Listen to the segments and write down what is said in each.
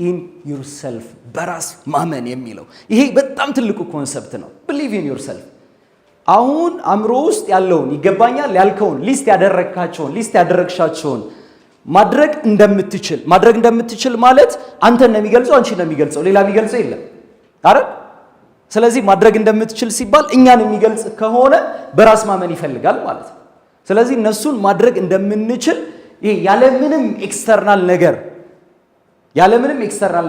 in yourself በራስ ማመን የሚለው ይሄ በጣም ትልቁ ኮንሰፕት ነው። believe in yourself አሁን አእምሮ ውስጥ ያለውን ይገባኛል ያልከውን ሊስት ያደረግሻቸውን ማድረግ እንደምትችል ማለት አንተ ነው የሚገልጸው አንቺ ነው የሚገልጸው ሌላ የሚገልጸው የለም አይደል? ስለዚህ ማድረግ እንደምትችል ሲባል እኛን የሚገልጽ ከሆነ በራስ ማመን ይፈልጋል ማለት ነው። ስለዚህ እነሱን ማድረግ እንደምንችል ይሄ ያለምንም ኤክስተርናል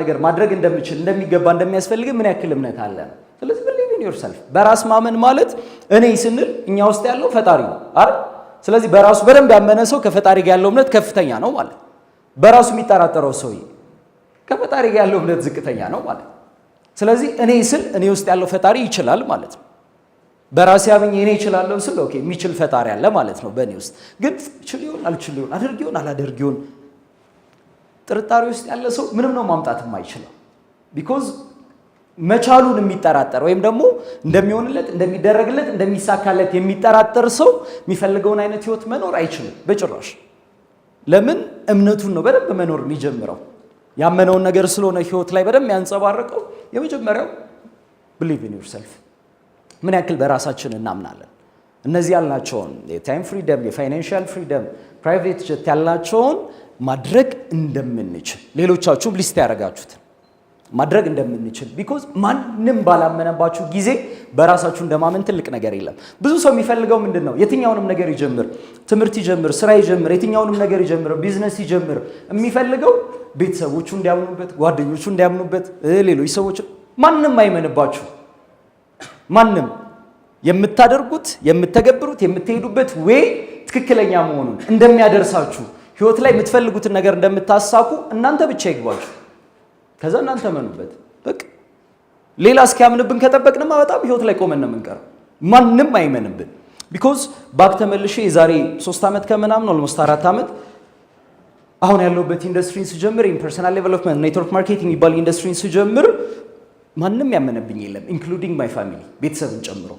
ነገር ማድረግ እንደሚገባ እንደሚያስፈልግ ምን ያክል እምነት አለ ነው። ስለዚህ believe in yourself በራስ ማመን ማለት እኔ ስንል እኛ ውስጥ ያለው ፈጣሪ ነው አይደል? ስለዚህ በራሱ በደንብ ያመነ ሰው ከፈጣሪ ጋር ያለው እምነት ከፍተኛ ነው ማለት። በራሱ የሚጠራጠረው ሰው ከፈጣሪ ጋር ያለው እምነት ዝቅተኛ ነው ማለት። ስለዚህ እኔ ስል እኔ ውስጥ ያለው ፈጣሪ ይችላል ማለት ነው። በራሴ አብኝ እኔ እችላለሁ ስል ኦኬ የሚችል ፈጣሪ አለ ማለት ነው በእኔ ውስጥ። ግን እችል ይሆን አልችል ይሆን አድርግ ይሆን አላደርግ ይሆን ጥርጣሬ ውስጥ ያለ ሰው ምንም ነው ማምጣት የማይችለው። ቢኮዝ መቻሉን የሚጠራጠር ወይም ደግሞ እንደሚሆንለት እንደሚደረግለት እንደሚሳካለት የሚጠራጠር ሰው የሚፈልገውን አይነት ህይወት መኖር አይችልም በጭራሽ። ለምን? እምነቱን ነው በደንብ መኖር የሚጀምረው። ያመነውን ነገር ስለሆነ ህይወት ላይ በደንብ ያንጸባረቀው። የመጀመሪያው believe in yourself ምን ያክል በራሳችን እናምናለን። እነዚህ ያልናቸውን የታይም ፍሪደም፣ የፋይናንሻል ፍሪደም፣ ፕራይቬት ጀት ያልናቸውን ማድረግ እንደምንችል ሌሎቻችሁም ሊስት ያደረጋችሁት ማድረግ እንደምንችል ቢኮዝ ማንም ባላመነባችሁ ጊዜ በራሳችሁ እንደማመን ትልቅ ነገር የለም። ብዙ ሰው የሚፈልገው ምንድነው? የትኛውንም ነገር ይጀምር፣ ትምህርት ይጀምር፣ ስራ ይጀምር፣ የትኛውንም ነገር ይጀምር፣ ቢዝነስ ይጀምር፣ የሚፈልገው ቤተሰቦቹ እንዲያምኑበት፣ ጓደኞቹ እንዲያምኑበት፣ ሌሎች ሰዎች ማንም አይመንባችሁ። ማንም የምታደርጉት የምትተገብሩት የምትሄዱበት ወይ ትክክለኛ መሆኑን እንደሚያደርሳችሁ ህይወት ላይ የምትፈልጉትን ነገር እንደምታሳኩ እናንተ ብቻ ይግባችሁ። ከዛ እናንተ መኑበት። በቃ ሌላ እስኪያምንብን ከጠበቅንማ በጣም ህይወት ላይ ቆመን ነው የምንቀረው። ማንም አይመንብን። ቢኮዝ ባክ ተመልሼ የዛሬ 3 ዓመት ከምናምን ኦልሞስት 4 ዓመት አሁን ያለሁበት ኢንዱስትሪን ስጀምር ፐርሰናል ዴቨሎፕመንት ኔትወርክ ማርኬቲንግ የሚባል ኢንዱስትሪን ስጀምር ማንም ያመነብኝ የለም ኢንክሉዲንግ ማይ ፋሚሊ ቤተሰብን ጨምሮ።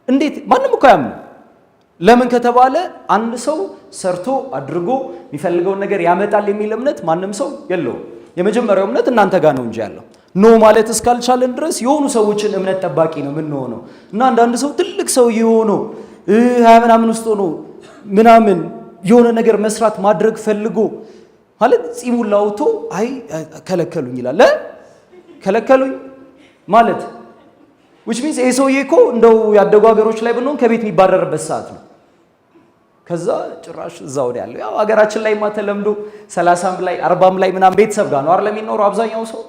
እንዴት ማንም እኮ ያምኑ። ለምን ከተባለ አንድ ሰው ሰርቶ አድርጎ የሚፈልገውን ነገር ያመጣል የሚል እምነት ማንም ሰው የለውም። የመጀመሪያው እምነት እናንተ ጋር ነው እንጂ ያለው ኖ ማለት እስካልቻለን ድረስ የሆኑ ሰዎችን እምነት ጠባቂ ነው የምንሆነው። እና አንዳንድ ሰው ትልቅ ሰው የሆነው 20 ምናምን ውስጥ ሆኖ ምናምን የሆነ ነገር መስራት ማድረግ ፈልጎ ማለት ጺሙን ላውቶ አይ ከለከሉኝ ይላል። ከለከሉኝ ማለት which means ይሄ ሰውዬ እኮ እንደው ያደጉ ሀገሮች ላይ ብንሆን ከቤት የሚባረርበት ሰዓት ነው። ከዛ ጭራሽ እዛው ላይ ያለው ያው ሀገራችን ላይ ማተለምዶ 30ም ላይ 40ም ላይ ምናምን ቤተሰብ ጋር ነው አይደል የሚኖረው አብዛኛው ሰው።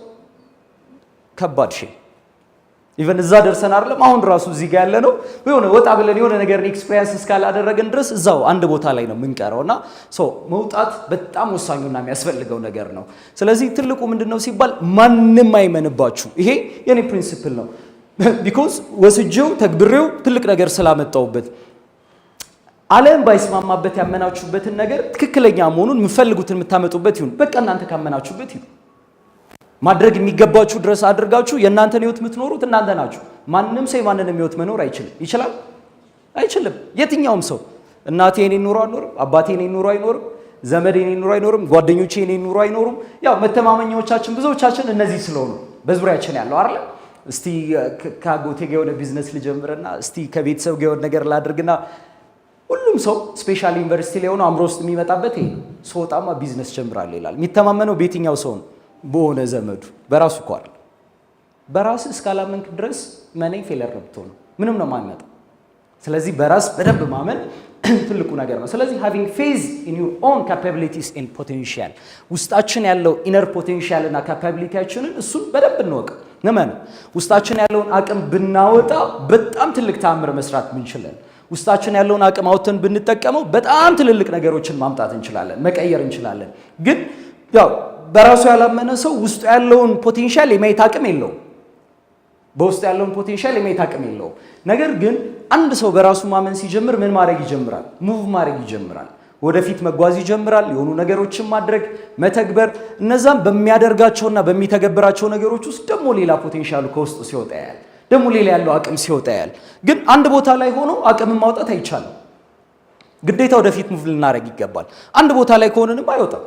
ከባድ ሺ ኢቨን እዛ ደርሰን አይደለም አሁን ራሱ እዚህ ጋር ያለ ነው የሆነ ወጣ ብለን የሆነ ነገር ኤክስፒሪየንስ እስካላደረግን ድረስ እዛው አንድ ቦታ ላይ ነው የምንቀረውና መውጣት በጣም ወሳኙና የሚያስፈልገው ነገር ነው። ስለዚህ ትልቁ ምንድነው ሲባል ማንም አይመንባችሁ። ይሄ የኔ ፕሪንሲፕል ነው። ቢኮዝ ወስጄው ተግብሬው ትልቅ ነገር ስላመጣውበት ዓለም ባይስማማበት ያመናችሁበትን ነገር ትክክለኛ መሆኑን የምትፈልጉትን የምታመጡበት ይሁን። በቃ እናንተ ካመናችሁበት ይሁን። ማድረግ የሚገባችሁ ድረስ አድርጋችሁ የእናንተን ህይወት የምትኖሩት እናንተ ናችሁ። ማንም ሰው የማንንም ህይወት መኖር አይችልም። ይችላል? አይችልም። የትኛውም ሰው እናቴ የኔን ኑሮ አይኖርም፣ አባቴ የኔን ኑሮ አይኖርም፣ ዘመዴ የኔን ኑሮ አይኖርም፣ ጓደኞቼ የኔን ኑሮ አይኖሩም። ያው መተማመኛዎቻችን ብዙዎቻችን እነዚህ ስለሆኑ በዙሪያችን ያለው አይደል? እስቲ ከአጎቴ ጋር የሆነ ቢዝነስ ልጀምርና እስቲ ከቤተሰብ ጋር የሆነ ነገር ላድርግና ሁሉም ሰው ስፔሻሊ ዩኒቨርሲቲ ላይ ሆኖ አምሮ ውስጥ የሚመጣበት ይሄ ሶጣማ ቢዝነስ ጀምራለሁ ይላል። የሚተማመነው በየትኛው ሰው ነው? በሆነ ዘመዱ። በራሱ እኮ አይደል። በራስ እስካላመንክ ድረስ መኔ ፌለር ነው ምንም ነው ማይመጣ። ስለዚህ በራስ በደንብ ማመን ትልቁ ነገር ነው። ስለዚህ having faith in your own capabilities and potential ውስጣችን ያለው ኢነር ፖቴንሻል እና ካፓቢሊቲያችንን እሱን በደንብ እንወቅ። ነመን ውስጣችን ያለውን አቅም ብናወጣ በጣም ትልቅ ተአምር መስራት እንችላለን። ውስጣችን ያለውን አቅም አውጥተን ብንጠቀመው በጣም ትልልቅ ነገሮችን ማምጣት እንችላለን፣ መቀየር እንችላለን። ግን ያው በራሱ ያላመነ ሰው ውስጡ ያለውን ፖቴንሻል የማየት አቅም የለውም። በውስጡ ያለውን ፖቴንሻል የማየት አቅም የለውም። ነገር ግን አንድ ሰው በራሱ ማመን ሲጀምር ምን ማድረግ ይጀምራል? ሙቭ ማድረግ ይጀምራል። ወደፊት መጓዝ ይጀምራል። የሆኑ ነገሮችን ማድረግ፣ መተግበር። እነዛም በሚያደርጋቸውና በሚተገብራቸው ነገሮች ውስጥ ደግሞ ሌላ ፖቴንሻሉ ከውስጡ ሲወጣ ያያል። ደግሞ ሌላ ያለው አቅም ሲወጣ ያያል። ግን አንድ ቦታ ላይ ሆኖ አቅምን ማውጣት አይቻልም። ግዴታ ወደፊት ሙቭ ልናደርግ ይገባል። አንድ ቦታ ላይ ከሆነንም አይወጣም።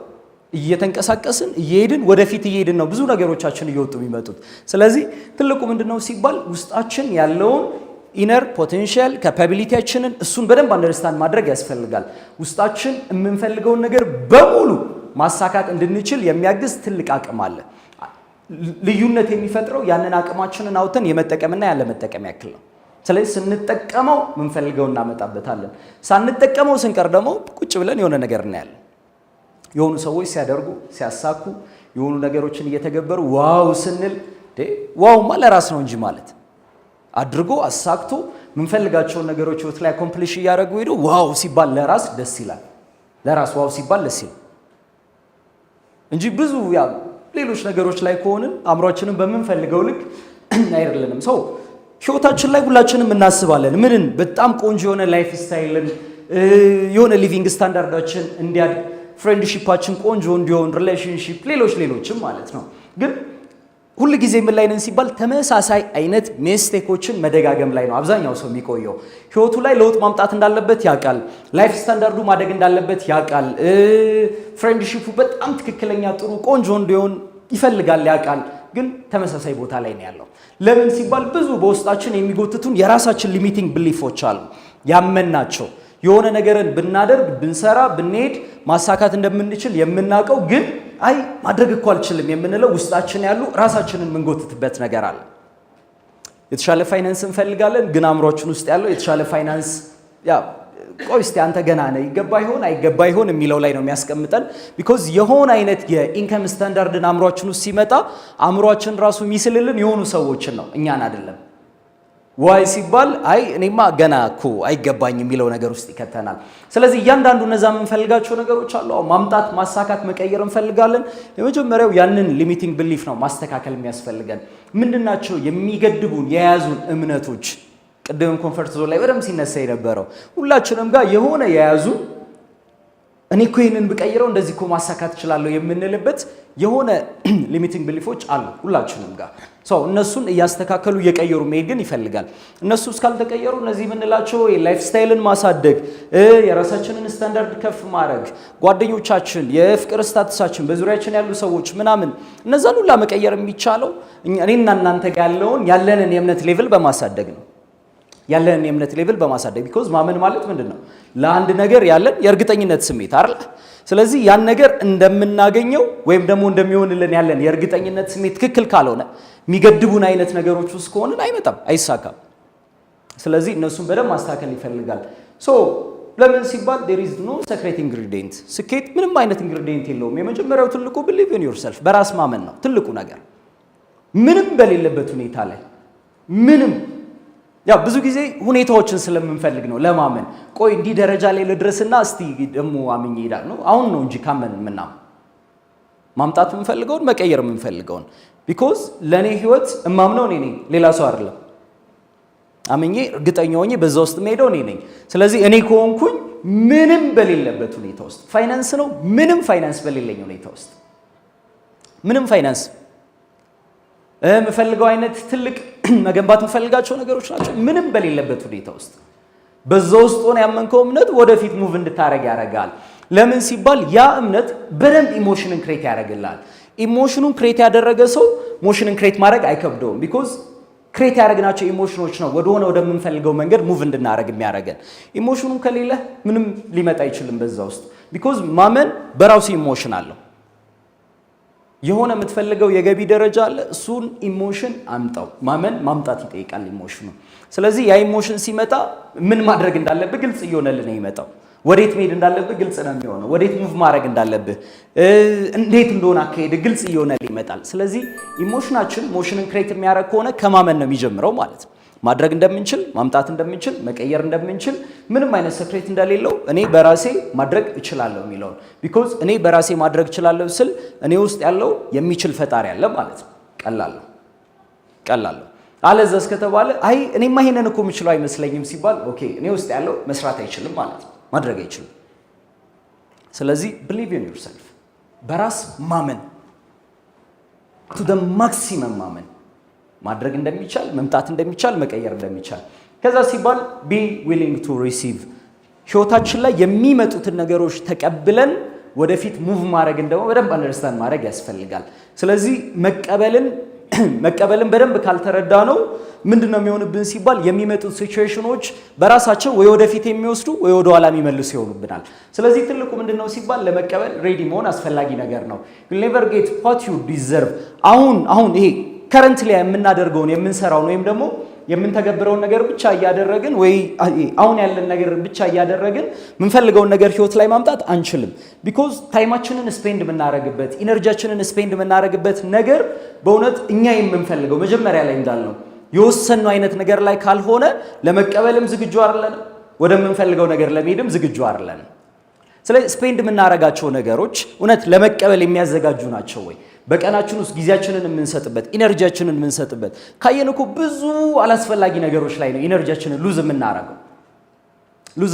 እየተንቀሳቀስን እየሄድን ወደፊት እየሄድን ነው ብዙ ነገሮቻችን እየወጡ የሚመጡት። ስለዚህ ትልቁ ምንድነው ሲባል ውስጣችን ያለውን ኢነር ፖቴንሻል ካፓቢሊቲያችንን እሱን በደንብ አንደርስታንድ ማድረግ ያስፈልጋል። ውስጣችን የምንፈልገውን ነገር በሙሉ ማሳካት እንድንችል የሚያግዝ ትልቅ አቅም አለ። ልዩነት የሚፈጥረው ያንን አቅማችንን አውጥተን የመጠቀምና ያለ መጠቀም ያክል ነው። ስለዚህ ስንጠቀመው ምንፈልገው እናመጣበታለን። ሳንጠቀመው ስንቀር ደግሞ ቁጭ ብለን የሆነ ነገር እናያለን። የሆኑ ሰዎች ሲያደርጉ ሲያሳኩ የሆኑ ነገሮችን እየተገበሩ ዋው ስንል ዋውማ ለራስ ነው እንጂ ማለት አድርጎ አሳክቶ ምንፈልጋቸውን ነገሮች ህይወት ላይ አኮምፕሊሽ እያደረጉ ሄዶ ዋው ሲባል ለራስ ደስ ይላል። ለራስ ዋው ሲባል ደስ ይላል እንጂ ብዙ ያ ሌሎች ነገሮች ላይ ከሆንን አእምሯችንን በምንፈልገው ልክ አይደለንም። ሰው ህይወታችን ላይ ሁላችንም እናስባለን ምንን በጣም ቆንጆ የሆነ ላይፍ ስታይልን የሆነ ሊቪንግ ስታንዳርዳችን እንዲያድግ ፍሬንድሺፓችን ቆንጆ እንዲሆን ሪሌሽንሺፕ ሌሎችም ማለት ነው። ግን ሁሉ ጊዜ ምን ላይ ነን ሲባል ተመሳሳይ አይነት ሚስቴኮችን መደጋገም ላይ ነው አብዛኛው ሰው የሚቆየው። ህይወቱ ላይ ለውጥ ማምጣት እንዳለበት ያውቃል። ላይፍ ስታንዳርዱ ማደግ እንዳለበት ያውቃል። ፍሬንድሺፑ በጣም ትክክለኛ ጥሩ ቆንጆ እንዲሆን ይፈልጋል ያውቃል። ግን ተመሳሳይ ቦታ ላይ ነው ያለው። ለምን ሲባል ብዙ በውስጣችን የሚጎትቱን የራሳችን ሊሚቲንግ ብሊፎች አሉ ያመናቸው የሆነ ነገርን ብናደርግ ብንሰራ ብንሄድ ማሳካት እንደምንችል የምናውቀው ግን አይ ማድረግ እኮ አልችልም የምንለው ውስጣችን ያሉ ራሳችንን ምንጎትትበት ነገር አለ። የተሻለ ፋይናንስ እንፈልጋለን ግን አእምሮአችን ውስጥ ያለው የተሻለ ፋይናንስ ቆይ እስቲ አንተ ገና ነህ ይገባ ይሆን አይገባ ይሆን የሚለው ላይ ነው የሚያስቀምጠን። ቢኮዝ የሆነ አይነት የኢንከም ስታንዳርድን አእምሮአችን ውስጥ ሲመጣ አእምሮአችን ራሱ የሚስልልን የሆኑ ሰዎችን ነው እኛን አይደለም። ዋይ ሲባል አይ እኔማ ገና እኮ አይገባኝ የሚለው ነገር ውስጥ ይከተናል። ስለዚህ እያንዳንዱ እነዛ የምንፈልጋቸው ነገሮች አሉ። ማምጣት ማሳካት መቀየር እንፈልጋለን። የመጀመሪያው ያንን ሊሚቲንግ ብሊፍ ነው ማስተካከል የሚያስፈልገን። ምንድናቸው የሚገድቡን የያዙን እምነቶች? ቅድም ኮንፈርት ዞን ላይ በደንብ ሲነሳ የነበረው ሁላችንም ጋር የሆነ የያዙ እኔ እኮ ይሄንን ብቀይረው እንደዚህ እኮ ማሳካት እችላለሁ የምንልበት የሆነ ሊሚቲንግ ብሊፎች አሉ ሁላችንም ጋር። ሰው እነሱን እያስተካከሉ እየቀየሩ መሄድ ግን ይፈልጋል። እነሱ እስካልተቀየሩ እነዚህ የምንላቸው የላይፍ ስታይልን ማሳደግ፣ የራሳችንን ስታንዳርድ ከፍ ማድረግ፣ ጓደኞቻችን፣ የፍቅር ስታትሳችን፣ በዙሪያችን ያሉ ሰዎች ምናምን እነዛን ሁላ መቀየር የሚቻለው እኔና እናንተ ጋር ያለንን የእምነት ሌቭል በማሳደግ ነው። ያለንን የእምነት ሌቭል በማሳደግ ቢኮዝ ማመን ማለት ምንድነው? ለአንድ ነገር ያለን የእርግጠኝነት ስሜት አይደል? ስለዚህ ያን ነገር እንደምናገኘው ወይም ደግሞ እንደሚሆንልን ያለን የእርግጠኝነት ስሜት ትክክል ካልሆነ የሚገድቡን አይነት ነገሮች ውስጥ ከሆነን አይመጣም፣ አይሳካም። ስለዚህ እነሱን በደንብ ማስተካከል ይፈልጋል። ሶ ለምን ሲባል there is no secret ingredient። ስኬት ምንም አይነት ኢንግሪዲየንት የለውም። የመጀመሪያው ትልቁ believe in yourself በራስ ማመን ነው ትልቁ ነገር። ምንም በሌለበት ሁኔታ ላይ ምንም ብዙ ጊዜ ሁኔታዎችን ስለምንፈልግ ነው ለማመን። ቆይ እንዲህ ደረጃ ላይ ልድረስና እስቲ ደግሞ አምኜ ይላል ነው አሁን ነው እንጂ ካመን ምናምን ማምጣት የምንፈልገውን መቀየር የምንፈልገውን ቢኮዝ ለኔ ህይወት እማምነው እኔ ነኝ ሌላ ሰው አይደለም። አምኜ እርግጠኛ ሆኜ በዛ ውስጥ መሄደው እኔ ነኝ። ስለዚህ እኔ ከሆንኩኝ ምንም በሌለበት ሁኔታ ውስጥ ፋይናንስ ነው ምንም ፋይናንስ በሌለኝ ሁኔታ ውስጥ ምንም ፋይናንስ የምፈልገው አይነት ትልቅ መገንባት የምፈልጋቸው ነገሮች ናቸው ምንም በሌለበት ሁኔታ ውስጥ በዛ ውስጥ ሆነ ያመንከው እምነት ወደፊት ሙቭ እንድታረግ ያደርጋል። ለምን ሲባል ያ እምነት በደንብ ኢሞሽንን ክሬት ያደርግልሃል። ኢሞሽኑን ክሬት ያደረገ ሰው ሞሽንን ክሬት ማድረግ አይከብደውም። ቢኮዝ ክሬት ያደረግናቸው ኢሞሽኖች ነው ወደምንፈልገው መንገድ ሙቭ እንድናረግ የሚያደርገን። ኢሞሽኑ ከሌለ ምንም ሊመጣ አይችልም በዛ ውስጥ። ቢኮዝ ማመን በራሱ ኢሞሽን አለው። የሆነ የምትፈልገው የገቢ ደረጃ አለ፣ እሱን ኢሞሽን አምጣው። ማመን ማምጣት ይጠይቃል ኢሞሽኑ። ስለዚህ ያ ኢሞሽን ሲመጣ ምን ማድረግ እንዳለብህ ግልጽ እየሆነልህ ነው የሚመጣው። ወዴት መሄድ እንዳለብህ ግልጽ ነው የሚሆነው። ወዴት ሙቭ ማድረግ እንዳለብህ እንዴት እንደሆነ አካሄድ ግልጽ እየሆነልህ ይመጣል። ስለዚህ ኢሞሽናችን ሞሽንን ክሬት የሚያደርግ ከሆነ ከማመን ነው የሚጀምረው ማለት ነው። ማድረግ እንደምንችል ማምጣት እንደምንችል መቀየር እንደምንችል ምንም አይነት ሰክሬት እንደሌለው እኔ በራሴ ማድረግ እችላለሁ የሚለው ቢኮዝ እኔ በራሴ ማድረግ እችላለሁ ስል እኔ ውስጥ ያለው የሚችል ፈጣሪ አለ ማለት ነው። ቀላል አለዛስ ከተባለ አይ እኔማ ይሄንን እኮ የምችለው አይመስለኝም ሲባል ኦኬ እኔ ውስጥ ያለው መስራት አይችልም ማለት ነው፣ ማድረግ አይችልም። ስለዚህ believe in yourself በራስ ማመን to the maximum ማመን ማድረግ እንደሚቻል መምጣት እንደሚቻል መቀየር እንደሚቻል። ከዛ ሲባል be willing to receive ህይወታችን ላይ የሚመጡትን ነገሮች ተቀብለን ወደፊት ሙቭ ማድረግን ደግሞ በደንብ አንደርስታንድ ማድረግ ያስፈልጋል። ስለዚህ መቀበልን በደንብ ካልተረዳ ነው ምንድነው የሚሆንብን ሲባል የሚመጡት ሲቹዌሽኖች በራሳቸው ወይ ወደፊት የሚወስዱ ወይ ወደ ኋላ የሚመልሱ ይሆኑብናል። ስለዚህ ትልቁ ምንድነው ሲባል ለመቀበል ሬዲ መሆን አስፈላጊ ነገር ነው። you'll never get what you deserve። አሁን ይሄ ከረንትሊ የምናደርገውን የምንሰራውን ወይም ደግሞ የምንተገብረውን ነገር ብቻ እያደረግን ወይ አሁን ያለን ነገር ብቻ እያደረግን ምንፈልገውን ነገር ህይወት ላይ ማምጣት አንችልም። ቢኮዝ ታይማችንን ስፔንድ የምናረግበት ኢነርጂያችንን ስፔንድ የምናረግበት ነገር በእውነት እኛ የምንፈልገው መጀመሪያ ላይ እንዳልነው የወሰነው አይነት ነገር ላይ ካልሆነ ለመቀበልም ዝግጁ አይደለንም፣ ወደምንፈልገው ነገር ለመሄድም ዝግጁ አይደለንም። ስለዚህ ስፔንድ የምናረጋቸው ነገሮች እውነት ለመቀበል የሚያዘጋጁ ናቸው ወይ? በቀናችን ውስጥ ጊዜያችንን የምንሰጥበት ኢነርጂያችንን የምንሰጥበት ካየን እኮ ብዙ አላስፈላጊ ነገሮች ላይ ነው ኢነርጂያችንን ሉዝ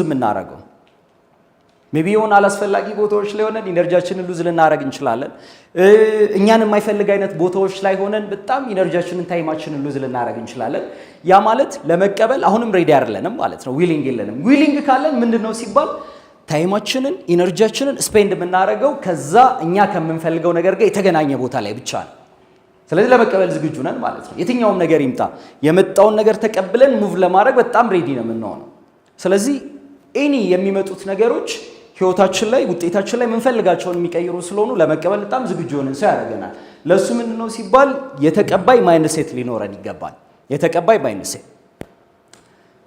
የምናረገው። ሜቢ የሆነ አላስፈላጊ ቦታዎች ላይ ሆነን ኢነርጂያችንን ሉዝ ልናረግ እንችላለን። እኛን የማይፈልግ አይነት ቦታዎች ላይ ሆነን በጣም ኢነርጂያችንን ታይማችንን ሉዝ ልናረግ እንችላለን። ያ ማለት ለመቀበል አሁንም ሬዲ አይደለንም ማለት ነው። ዊሊንግ የለንም። ዊሊንግ ካለን ምንድነው ሲባል ታይማችንን ኢነርጂያችንን ስፔንድ የምናደርገው ከዛ እኛ ከምንፈልገው ነገር ጋር የተገናኘ ቦታ ላይ ብቻ ነው። ስለዚህ ለመቀበል ዝግጁ ነን ማለት ነው። የትኛውም ነገር ይምጣ የመጣውን ነገር ተቀብለን ሙቭ ለማድረግ በጣም ሬዲ ነው የምንሆነው። ስለዚህ ኤኒ የሚመጡት ነገሮች ህይወታችን ላይ ውጤታችን ላይ ምንፈልጋቸውን የሚቀይሩ ስለሆኑ ለመቀበል በጣም ዝግጁ ሆነን ሰው ያደርገናል። ለሱ ምንድነው ሲባል የተቀባይ ማይንድሴት ሊኖረን ይገባል። የተቀባይ ማይንድሴት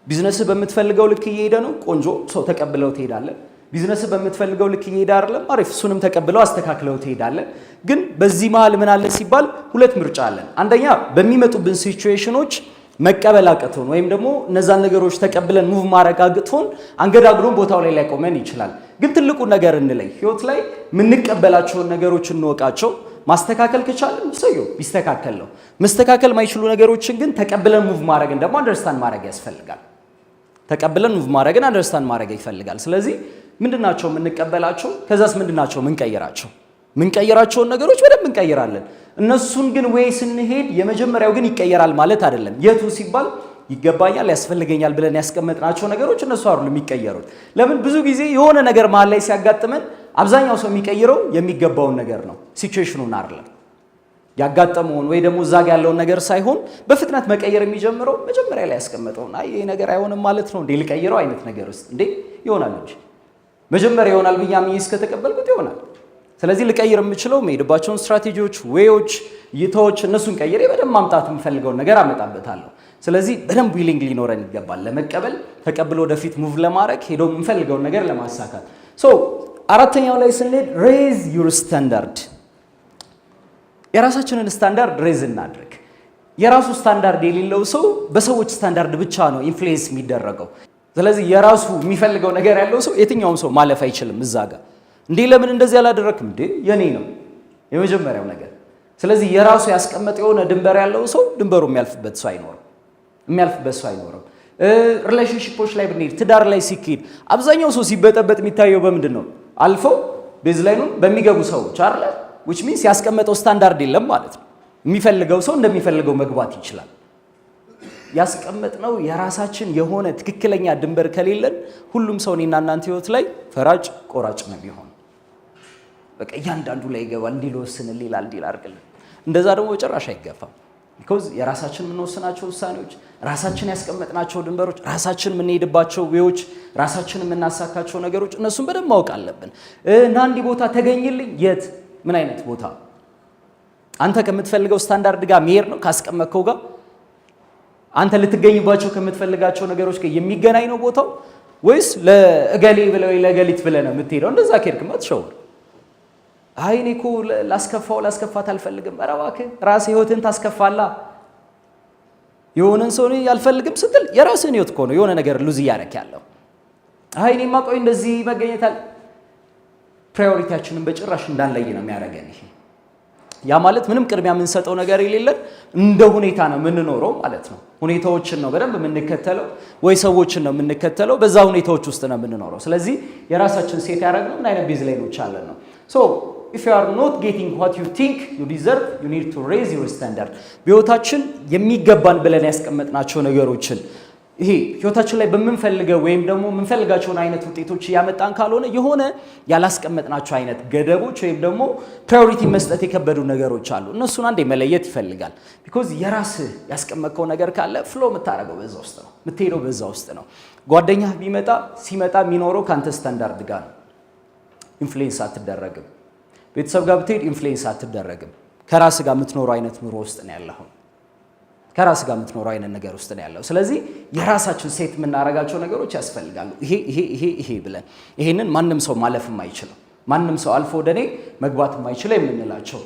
ቢዝነስ በምትፈልገው ልክ እየሄደ ነው፣ ቆንጆ ሰው ተቀብለው ትሄዳለህ። ቢዝነስ በምትፈልገው ልክ እየሄደ አይደለም፣ አሪፍ፣ እሱንም ተቀብለው አስተካክለው ትሄዳለህ። ግን በዚህ መሃል ምን አለ ሲባል ሁለት ምርጫ አለን። አንደኛ በሚመጡብን ሲቹዌሽኖች መቀበል አቅቶን ወይም ደግሞ እነዛን ነገሮች ተቀብለን ሙቭ ማድረግ አቅቶን አንገዳግዶን ቦታው ላይ ሊያቆመን ይችላል። ግን ትልቁ ነገር እንለይ፣ ህይወት ላይ የምንቀበላቸውን ነገሮች እንወቃቸው። ማስተካከል ከቻለን ሰየው ቢስተካከል ነው። መስተካከል ማይችሉ ነገሮችን ግን ተቀብለን ሙቭ ማድረግን ደግሞ አንደርስታንድ ማድረግ ያስፈልጋል። ተቀብለን ሙቭ ማድረግን አንደርስታንድ ማድረግ ይፈልጋል። ስለዚህ ምንድናቸው የምንቀበላቸው? ከዛስ ምንድናቸው ምንቀይራቸውን ነገሮች በደንብ እንቀይራለን። እነሱን ግን ወይ ስንሄድ የመጀመሪያው ግን ይቀየራል ማለት አይደለም። የቱ ሲባል ይገባኛል፣ ያስፈልገኛል ብለን ያስቀመጥናቸው ነገሮች እነሱ አይደሉም የሚቀየሩት። ለምን ብዙ ጊዜ የሆነ ነገር መሀል ላይ ሲያጋጥመን አብዛኛው ሰው የሚቀይረው የሚገባውን ነገር ነው፣ ሲቹዌሽኑን አይደለም። ያጋጠመውን ወይ ደግሞ እዛ ጋር ያለውን ነገር ሳይሆን በፍጥነት መቀየር የሚጀምረው መጀመሪያ ላይ ያስቀመጠውን አይ ይሄ ነገር አይሆንም ማለት ነው እንዴ ልቀይረው አይነት ነገር ውስጥ እንዴ ይሆናል እንጂ መጀመሪያ ይሆናል ብያም እስከተቀበልኩት ይሆናል። ስለዚህ ልቀይር የምችለው መሄድባቸውን ስትራቴጂዎች፣ ዌዎች፣ እይታዎች እነሱን ቀይሬ በደንብ ማምጣት የምፈልገውን ነገር አመጣበታለሁ። ስለዚህ በደንብ ዊሊንግ ሊኖረን ይገባል ለመቀበል፣ ተቀብሎ ወደፊት ሙቭ ለማድረግ ሄዶ የምንፈልገውን ነገር ለማሳካት። ሶ አራተኛው ላይ ስንሄድ ሬዝ ዩር ስታንዳርድ፣ የራሳችንን ስታንዳርድ ሬዝ እናድርግ። የራሱ ስታንዳርድ የሌለው ሰው በሰዎች ስታንዳርድ ብቻ ነው ኢንፍሉዌንስ የሚደረገው። ስለዚህ የራሱ የሚፈልገው ነገር ያለው ሰው የትኛውም ሰው ማለፍ አይችልም እዛ ጋር። እንዴ ለምን እንደዚህ አላደረክም? እንዴ የኔ ነው የመጀመሪያው ነገር። ስለዚህ የራሱ ያስቀመጠ የሆነ ድንበር ያለው ሰው ድንበሩ የሚያልፍበት ሰው አይኖርም። ሪሌሽንሺፖች ላይ ብንሄድ፣ ትዳር ላይ ሲኬድ አብዛኛው ሰው ሲበጠበጥ የሚታየው በምንድን ነው? አልፈው ቤዝላይኑን በሚገቡ ሰዎች አይደለ? which means ያስቀመጠው ስታንዳርድ የለም ማለት ነው። የሚፈልገው ሰው እንደሚፈልገው መግባት ይችላል። ያስቀመጥነው የራሳችን የሆነ ትክክለኛ ድንበር ከሌለን ሁሉም ሰው እኔና እናንተ ህይወት ላይ ፈራጭ ቆራጭ ነው የሚሆነው። በቃ እያንዳንዱ ላይ ይገባል፣ እንዲህ ልወስንልህ ይላል፣ እንዲህ ላድርግልህ። እንደዛ ደግሞ በጭራሽ አይገፋም። ቢኮዝ የራሳችን የምንወስናቸው ውሳኔዎች፣ ራሳችን ያስቀመጥናቸው ድንበሮች፣ ራሳችን የምንሄድባቸው ዌዎች፣ ራሳችን የምናሳካቸው ነገሮች እነሱን በደንብ ማወቅ አለብን። እና እንዲህ ቦታ ተገኝልኝ፣ የት ምን አይነት ቦታ? አንተ ከምትፈልገው ስታንዳርድ ጋር መሄድ ነው ካስቀመጥከው ጋር አንተ ልትገኝባቸው ከምትፈልጋቸው ነገሮች ጋር የሚገናኝ ነው ቦታው፣ ወይስ ለእገሌ ብለው ለእገሊት ብለህ ነው የምትሄደው? እንደዛ ከሄድክማ ትሸውር። አይ እኔ እኮ ላስከፋት አልፈልግም። ኧረ እባክህ ራስህ ህይወትን ታስከፋላ። የሆነን ሰው አልፈልግም ስትል የራስህን ህይወት እኮ ነው የሆነ ነገር ሉዝ እያደረክ ያለው። አይ እኔማ ቆይ እንደዚህ መገኘታል። ፕራዮሪቲያችንን በጭራሽ እንዳንለይ ነው የሚያደርገን ይሄ። ያ ማለት ምንም ቅድሚያ የምንሰጠው ነገር የሌለን እንደ ሁኔታ ነው የምንኖረው ማለት ነው። ሁኔታዎችን ነው በደንብ የምንከተለው ወይ ሰዎችን ነው የምንከተለው፣ በዛ ሁኔታዎች ውስጥ ነው የምንኖረው። ስለዚህ የራሳችን ሴት ያደረግነው ምን አይነት ቤዝላይኖች አለን ነው። ሶ if you are not getting what you think you deserve you need to raise your standard። በህይወታችን የሚገባን ብለን ያስቀመጥናቸው ነገሮችን ይሄ ህይወታችን ላይ በመንፈልገው ወይም ደግሞ መንፈልጋቸውን አይነት ውጤቶች ያመጣን ካልሆነ የሆነ ያላስቀመጥናቸው አይነት ገደቦች ወይም ደግሞ ፕራዮሪቲ መስጠት የከበዱ ነገሮች አሉ። እነሱን አንዴ መለየት ይፈልጋል። ቢኮዝ የራስህ ያስቀመጥከው ነገር ካለ ፍሎ የምታደርገው በዛ ውስጥ ነው፣ የምትሄደው በዛ ውስጥ ነው። ጓደኛህ ሲመጣ የሚኖረው ካንተ ስታንዳርድ ጋር ነው። ኢንፍሉዌንስ አትደረግም። ቤተሰብ ጋር ብትሄድ ኢንፍሉዌንስ አትደረግም። ከራስህ ጋር የምትኖረው አይነት ኑሮ ውስጥ ነው ያለኸው። ከራስ ጋር የምትኖረው አይነት ነገር ውስጥ ነው ያለው። ስለዚህ የራሳችን ሴት የምናረጋቸው ነገሮች ያስፈልጋሉ። ይሄ ብለን ይሄንን ማንም ሰው ማለፍ የማይችለው ማንም ሰው አልፎ ወደኔ መግባት የማይችለው የምንላቸው